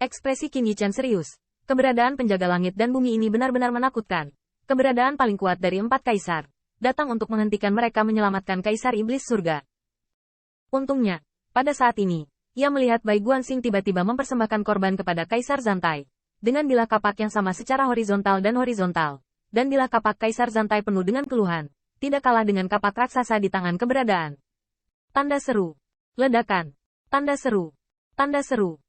Ekspresi Qin Yichen serius. Keberadaan penjaga langit dan bumi ini benar-benar menakutkan. Keberadaan paling kuat dari 4 kaisar. Datang untuk menghentikan mereka menyelamatkan kaisar iblis surga. Untungnya, pada saat ini, ia melihat Bai Guanxing tiba-tiba mempersembahkan korban kepada Kaisar Zantai. Dengan bilah kapak yang sama secara horizontal. Dan bilah kapak Kaisar Zantai penuh dengan keluhan. Tidak kalah dengan kapak raksasa di tangan keberadaan. Tanda seru. Ledakan. Tanda seru. Tanda seru.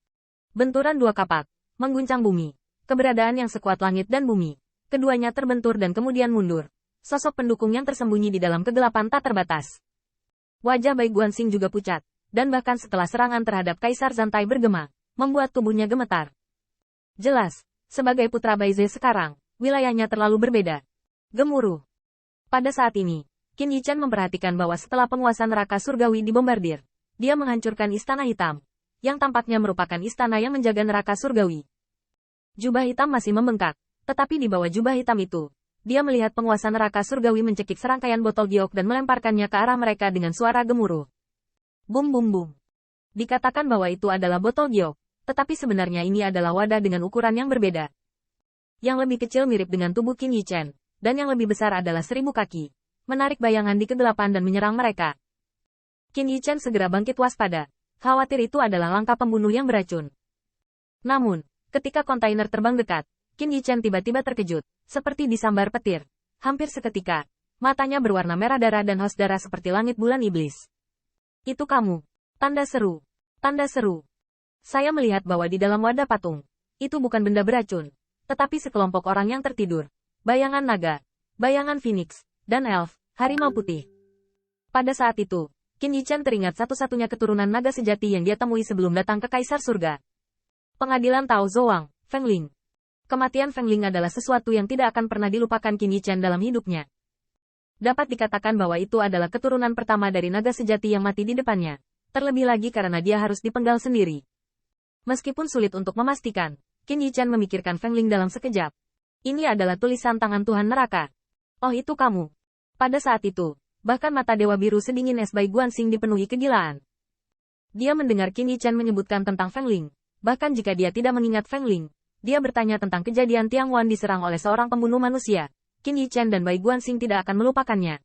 Benturan 2 kapak. Mengguncang bumi. Keberadaan yang sekuat langit dan bumi. Keduanya terbentur dan kemudian mundur. Sosok pendukung yang tersembunyi di dalam kegelapan tak terbatas. Wajah Bai Guanxing juga pucat. Dan bahkan setelah serangan terhadap Kaisar Zantai bergema, membuat tubuhnya gemetar. Jelas, sebagai putra Baize sekarang, wilayahnya terlalu berbeda. Gemuruh. Pada saat ini, Qin Yichen memperhatikan bahwa setelah penguasa neraka surgawi dibombardir, dia menghancurkan istana hitam, yang tampaknya merupakan istana yang menjaga neraka surgawi. Jubah hitam masih membengkak, tetapi di bawah jubah hitam itu, dia melihat penguasa neraka surgawi mencekik serangkaian botol giok dan melemparkannya ke arah mereka dengan suara gemuruh. Bum bum bum. Dikatakan bahwa itu adalah botol giok, tetapi sebenarnya ini adalah wadah dengan ukuran yang berbeda. Yang lebih kecil mirip dengan tubuh Qin Yichen, dan yang lebih besar adalah 1000 kaki, menarik bayangan di kegelapan dan menyerang mereka. Qin Yichen segera bangkit waspada, khawatir itu adalah langkah pembunuh yang beracun. Namun, ketika kontainer terbang dekat, Qin Yichen tiba-tiba terkejut, seperti disambar petir. Hampir seketika, matanya berwarna merah darah dan haus darah seperti langit bulan iblis. Itu kamu. Tanda seru. Tanda seru. Saya melihat bahwa di dalam wadah patung, itu bukan benda beracun, tetapi sekelompok orang yang tertidur. Bayangan naga, bayangan phoenix, dan elf, harimau putih. Pada saat itu, Qin Yichen teringat satu-satunya keturunan naga sejati yang dia temui sebelum datang ke Kaisar Surga. Pengadilan Tao Zhuang, Feng Ling. Kematian Feng Ling adalah sesuatu yang tidak akan pernah dilupakan Qin Yichen dalam hidupnya. Dapat dikatakan bahwa itu adalah keturunan pertama dari naga sejati yang mati di depannya. Terlebih lagi karena dia harus dipenggal sendiri. Meskipun sulit untuk memastikan, Qin Yichen memikirkan Feng Ling dalam sekejap. Ini adalah tulisan tangan Tuhan Neraka. Oh itu kamu. Pada saat itu, bahkan mata Dewa Biru sedingin es Bai Guanxing dipenuhi kegilaan. Dia mendengar Qin Yichen menyebutkan tentang Feng Ling. Bahkan jika dia tidak mengingat Feng Ling, dia bertanya tentang kejadian Tiang Wan diserang oleh seorang pembunuh manusia. Qin Yichen dan Bai Guanxing tidak akan melupakannya.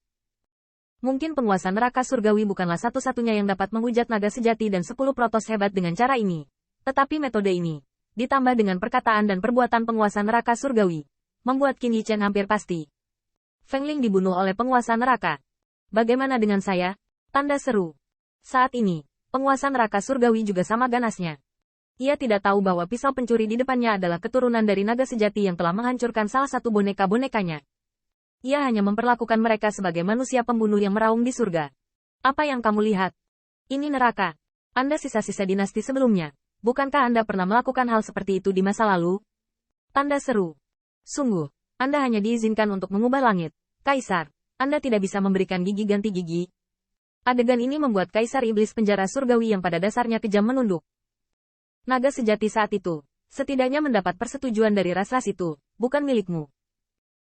Mungkin penguasa neraka surgawi bukanlah satu-satunya yang dapat menghujat naga sejati dan 10 protos hebat dengan cara ini. Tetapi metode ini, ditambah dengan perkataan dan perbuatan penguasa neraka surgawi, membuat Qin Yichen hampir pasti. Feng Ling dibunuh oleh penguasa neraka. Bagaimana dengan saya? Tanda seru. Saat ini, penguasa neraka surgawi juga sama ganasnya. Ia tidak tahu bahwa pisau pencuri di depannya adalah keturunan dari naga sejati yang telah menghancurkan salah satu boneka-bonekanya. Ia hanya memperlakukan mereka sebagai manusia pembunuh yang meraung di surga. Apa yang kamu lihat? Ini neraka. Anda sisa-sisa dinasti sebelumnya. Bukankah Anda pernah melakukan hal seperti itu di masa lalu? Tanda seru. Sungguh, Anda hanya diizinkan untuk mengubah langit. Kaisar, Anda tidak bisa memberikan gigi ganti gigi. Adegan ini membuat Kaisar Iblis penjara surgawi yang pada dasarnya kejam menunduk. Naga sejati saat itu, setidaknya mendapat persetujuan dari ras-ras itu, bukan milikmu.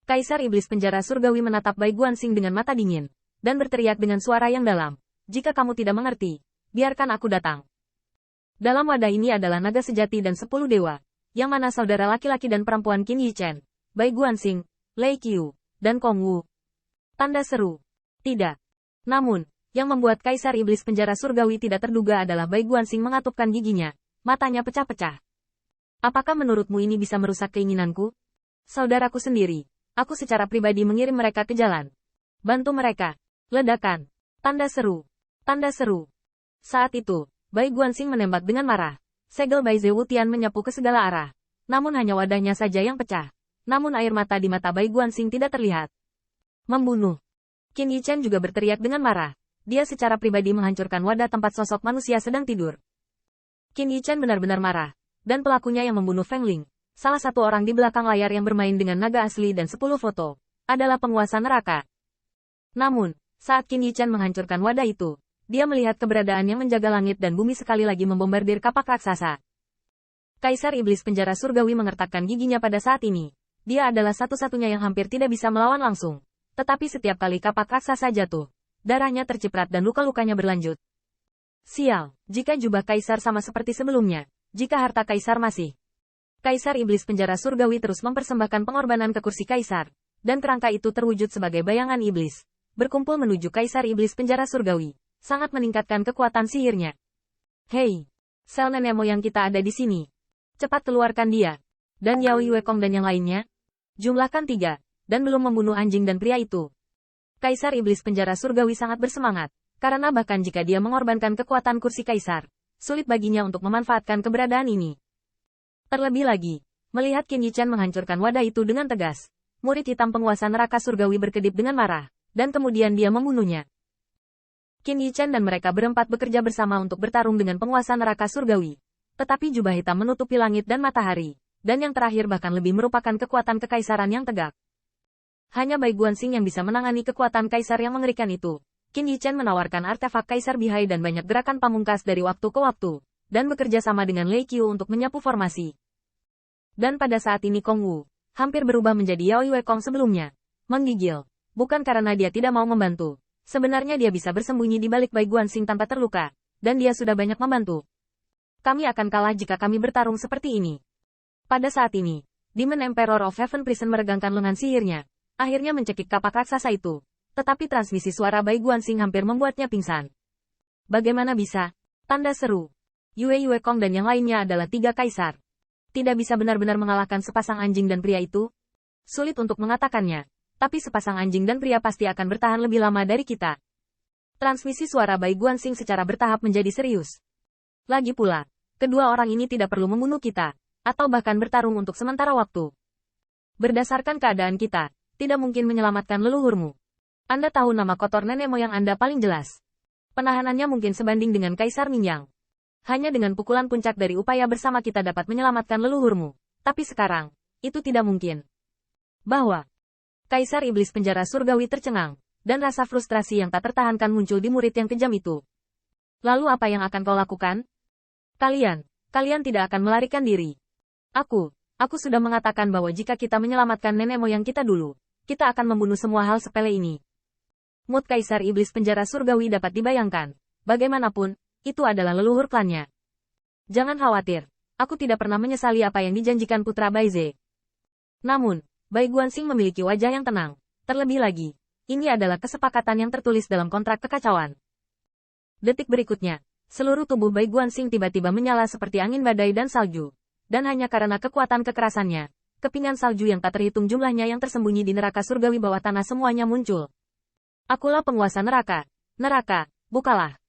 Kaisar Iblis penjara surgawi menatap Bai Guanxing dengan mata dingin, dan berteriak dengan suara yang dalam. Jika kamu tidak mengerti, biarkan aku datang. Dalam wadah ini adalah naga sejati dan 10 dewa, yang mana saudara laki-laki dan perempuan Qin Yichen, Bai Guanxing, Lei Qiu, dan Kong Wu. Tanda seru. Tidak. Namun, yang membuat Kaisar Iblis penjara surgawi tidak terduga adalah Bai Guanxing mengatupkan giginya. Matanya pecah-pecah. Apakah menurutmu ini bisa merusak keinginanku? Saudaraku sendiri. Aku secara pribadi mengirim mereka ke jalan. Bantu mereka. Ledakan. Tanda seru. Tanda seru. Saat itu, Bai Guanxing menembak dengan marah. Segel Bai Zewutian menyapu ke segala arah. Namun hanya wadahnya saja yang pecah. Namun air mata di mata Bai Guanxing tidak terlihat. Membunuh. Qin Yichen juga berteriak dengan marah. Dia secara pribadi menghancurkan wadah tempat sosok manusia sedang tidur. Qin Yichen benar-benar marah, dan pelakunya yang membunuh Feng Ling, salah satu orang di belakang layar yang bermain dengan naga asli dan 10 foto, adalah penguasa neraka. Namun, saat Qin Yichen menghancurkan wadah itu, dia melihat keberadaan yang menjaga langit dan bumi sekali lagi membombardir kapak raksasa. Kaisar Iblis penjara surgawi mengertakkan giginya pada saat ini. Dia adalah satu-satunya yang hampir tidak bisa melawan langsung. Tetapi setiap kali kapak raksasa jatuh, darahnya terciprat dan luka-lukanya berlanjut. Sial, jika jubah kaisar sama seperti sebelumnya, Jika harta kaisar masih. Kaisar iblis penjara surgawi terus mempersembahkan pengorbanan ke kursi kaisar, dan kerangka itu terwujud sebagai bayangan iblis. Berkumpul menuju kaisar iblis penjara surgawi, sangat meningkatkan kekuatan sihirnya. Hei, sel nenek moyang kita ada di sini. Cepat keluarkan dia. Dan Yao Yuekong dan yang lainnya. Jumlahkan 3, dan belum membunuh anjing dan pria itu. Kaisar iblis penjara surgawi sangat bersemangat, karena bahkan jika dia mengorbankan kekuatan kursi kaisar, sulit baginya untuk memanfaatkan keberadaan ini. Terlebih lagi, melihat Qin Yichen menghancurkan wadah itu dengan tegas, murid hitam penguasa neraka surgawi berkedip dengan marah, dan kemudian dia membunuhnya. Qin Yichen dan mereka berempat bekerja bersama untuk bertarung dengan penguasa neraka surgawi. Tetapi jubah hitam menutupi langit dan matahari, dan yang terakhir bahkan lebih merupakan kekuatan kekaisaran yang tegak. Hanya Bai Guanxing yang bisa menangani kekuatan kaisar yang mengerikan itu. Qin Yichen menawarkan artefak kaisar bihai dan banyak gerakan pamungkas dari waktu ke waktu, dan bekerja sama dengan Lei Qiu untuk menyapu formasi. Dan pada saat ini Kong Wu hampir berubah menjadi Yao Yuekong sebelumnya, menggigil, bukan karena dia tidak mau membantu. Sebenarnya dia bisa bersembunyi di balik Bai Guanxing tanpa terluka, dan dia sudah banyak membantu. Kami akan kalah jika kami bertarung seperti ini. Pada saat ini, Demon Emperor of Heaven Prison meregangkan lengan sihirnya, akhirnya mencekik kapak raksasa itu. Tetapi transmisi suara Bai Guanxing hampir membuatnya pingsan. Bagaimana bisa? Tanda seru. Yue Yuekong dan yang lainnya adalah 3 kaisar. Tidak bisa benar-benar mengalahkan sepasang anjing dan pria itu? Sulit untuk mengatakannya, tapi sepasang anjing dan pria pasti akan bertahan lebih lama dari kita. Transmisi suara Bai Guanxing secara bertahap menjadi serius. Lagi pula, kedua orang ini tidak perlu membunuh kita, atau bahkan bertarung untuk sementara waktu. Berdasarkan keadaan kita, tidak mungkin menyelamatkan leluhurmu. Anda tahu nama kotor nenek moyang Anda paling jelas. Penahanannya mungkin sebanding dengan Kaisar Mingyang. Hanya dengan pukulan puncak dari upaya bersama kita dapat menyelamatkan leluhurmu. Tapi sekarang, itu tidak mungkin. Bahwa Kaisar Iblis penjara surgawi tercengang, dan rasa frustrasi yang tak tertahankan muncul di murid yang kejam itu. Lalu apa yang akan kau lakukan? Kalian tidak akan melarikan diri. Aku sudah mengatakan bahwa jika kita menyelamatkan nenek moyang kita dulu, kita akan membunuh semua hal sepele ini. Mood Kaisar Iblis penjara surgawi dapat dibayangkan. Bagaimanapun, itu adalah leluhur klannya. Jangan khawatir, aku tidak pernah menyesali apa yang dijanjikan putra Baize. Namun, Bai Guanxing memiliki wajah yang tenang. Terlebih lagi, ini adalah kesepakatan yang tertulis dalam kontrak kekacauan. Detik berikutnya, seluruh tubuh Bai Guanxing tiba-tiba menyala seperti angin badai dan salju. Dan hanya karena kekuatan kekerasannya, kepingan salju yang tak terhitung jumlahnya yang tersembunyi di neraka surgawi bawah tanah semuanya muncul. Akulah penguasa neraka. Neraka, bukalah.